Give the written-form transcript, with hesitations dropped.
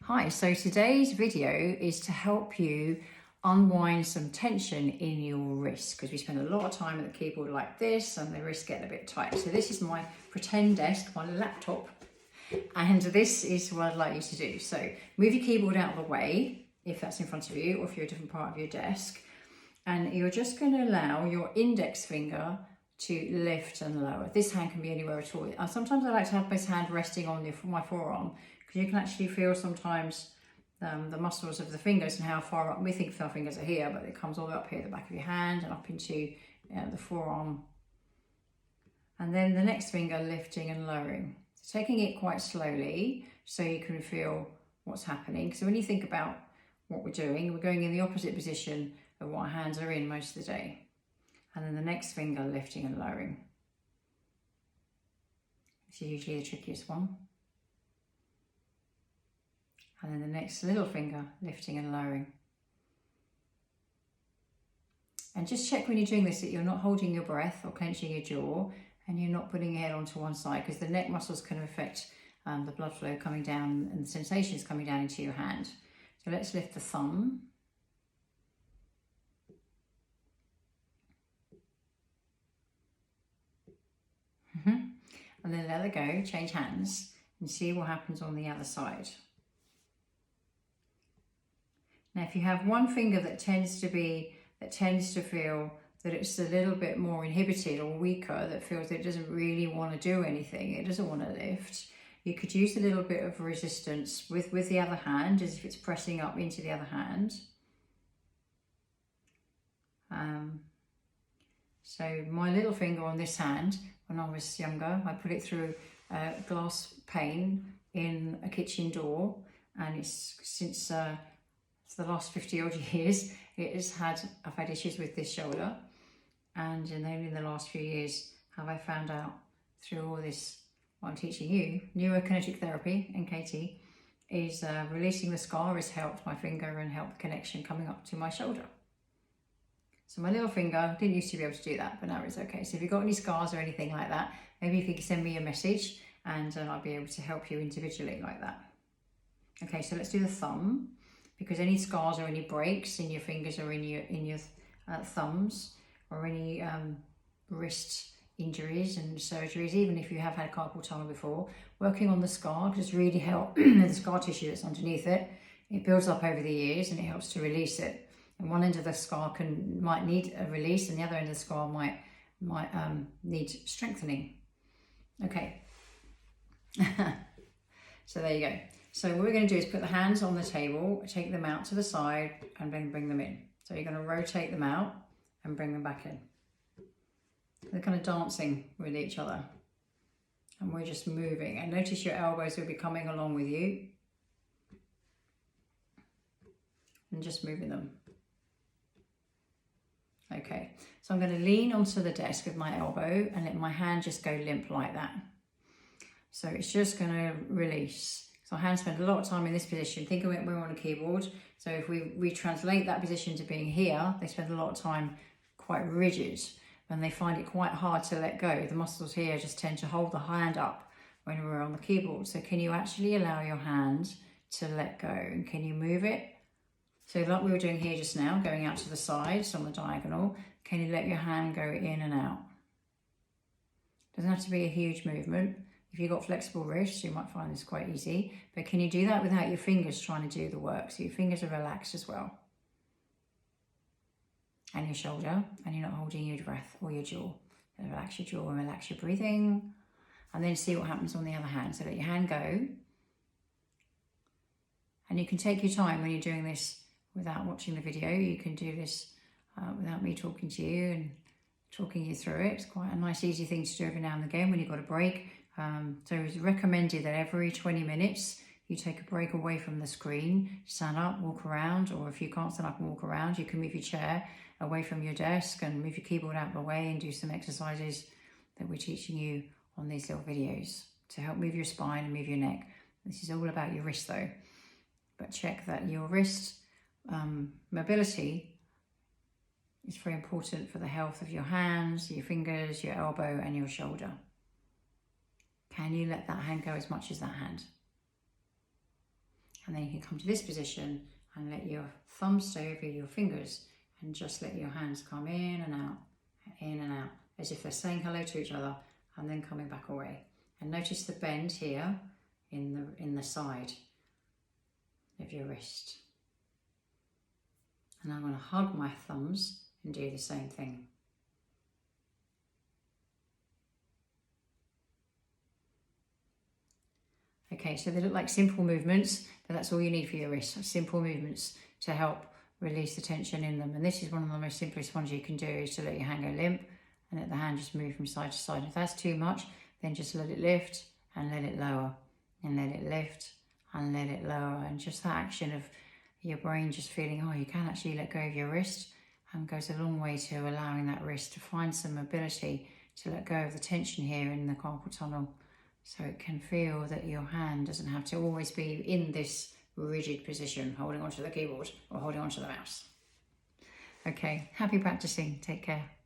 Hi, so today's video is to help you unwind some tension in your wrist, because we spend a lot of time at the keyboard like this and the wrist getting a bit tight. So this is my pretend desk, my laptop, and this is what I'd like you to do. So move your keyboard out of the way if that's in front of you, or if you're a different part of your desk, and you're just going to allow your index finger to lift and lower. This hand can be anywhere at all. Sometimes I like to have this hand resting on my forearm, because you can actually feel sometimes the muscles of the fingers and how far up. We think our fingers are here, but it comes all the way up here at the back of your hand and up into the forearm. And then the next finger lifting and lowering. So taking it quite slowly so you can feel what's happening. So when you think about what we're doing, we're going in the opposite position of what our hands are in most of the day. And then the next finger lifting and lowering. This is usually the trickiest one. And then the next little finger lifting and lowering. And just check when you're doing this that you're not holding your breath or clenching your jaw, and you're not putting your head onto one side, because the neck muscles can affect the blood flow coming down and the sensations coming down into your hand. So let's lift the thumb. And then let it go, change hands, and see what happens on the other side. Now, if you have one finger that tends to feel that it's a little bit more inhibited or weaker, that feels that it doesn't really want to do anything, it doesn't want to lift, you could use a little bit of resistance with the other hand, as if it's pressing up into the other hand. So my little finger on this hand, when I was younger, I put it through a glass pane in a kitchen door, and it's since the last 50 odd years, I've had issues with this shoulder, and then in the last few years have I found out through all this, what I'm teaching you, neurokinetic therapy, NKT, is releasing the scar has helped my finger and helped the connection coming up to my shoulder. So my little finger didn't used to be able to do that, but now it's okay. So if you've got any scars or anything like that, maybe if you can send me a message, and I'll be able to help you individually like that. Okay, so let's do the thumb, because any scars or any breaks in your fingers or in your thumbs, or any wrist injuries and surgeries, even if you have had carpal tunnel before, working on the scar just really help. The scar tissue that's underneath it, it builds up over the years and it helps to release it. And one end of the scar might need a release, and the other end of the scar might need strengthening. Okay. So there you go. So what we're going to do is put the hands on the table, take them out to the side, and then bring them in. So you're going to rotate them out and bring them back in. They're kind of dancing with each other. And we're just moving. And notice your elbows will be coming along with you. And just moving them. Okay, so I'm going to lean onto the desk with my elbow and let my hand just go limp like that. So it's just going to release. So our hands spend a lot of time in this position. Think of it when we're on a keyboard. So if we translate that position to being here, they spend a lot of time quite rigid, and they find it quite hard to let go. The muscles here just tend to hold the hand up when we're on the keyboard. So can you actually allow your hand to let go, and can you move it? So like we were doing here just now, going out to the sides on the diagonal, can you let your hand go in and out? Doesn't have to be a huge movement. If you've got flexible wrists, you might find this quite easy, but can you do that without your fingers trying to do the work? So your fingers are relaxed as well. And your shoulder, and you're not holding your breath or your jaw. So relax your jaw and relax your breathing, and then see what happens on the other hand. So let your hand go. And you can take your time when you're doing this without watching the video. You can do this without me talking to you and talking you through it. It's quite a nice, easy thing to do every now and again when you've got a break. So it's recommended that every 20 minutes you take a break away from the screen, stand up, walk around, or if you can't stand up and walk around, you can move your chair away from your desk and move your keyboard out of the way and do some exercises that we're teaching you on these little videos to help move your spine and move your neck. This is all about your wrist though, but check that your wrist mobility is very important for the health of your hands, your fingers, your elbow and your shoulder. Can you let that hand go as much as that hand? And then you can come to this position and let your thumb stay over your fingers and just let your hands come in and out, as if they're saying hello to each other and then coming back away. And notice the bend here in the side of your wrist. And I'm going to hug my thumbs and do the same thing. Okay, so they look like simple movements, but that's all you need for your wrists, simple movements to help release the tension in them. And this is one of the most simplest ones you can do, is to let your hand go limp and let the hand just move from side to side. If that's too much, then just let it lift and let it lower, and let it lift and let it lower. And just that action of your brain just feeling, oh, you can actually let go of your wrist, and goes a long way to allowing that wrist to find some ability to let go of the tension here in the carpal tunnel. So it can feel that your hand doesn't have to always be in this rigid position, holding onto the keyboard or holding onto the mouse. Okay, happy practicing. Take care.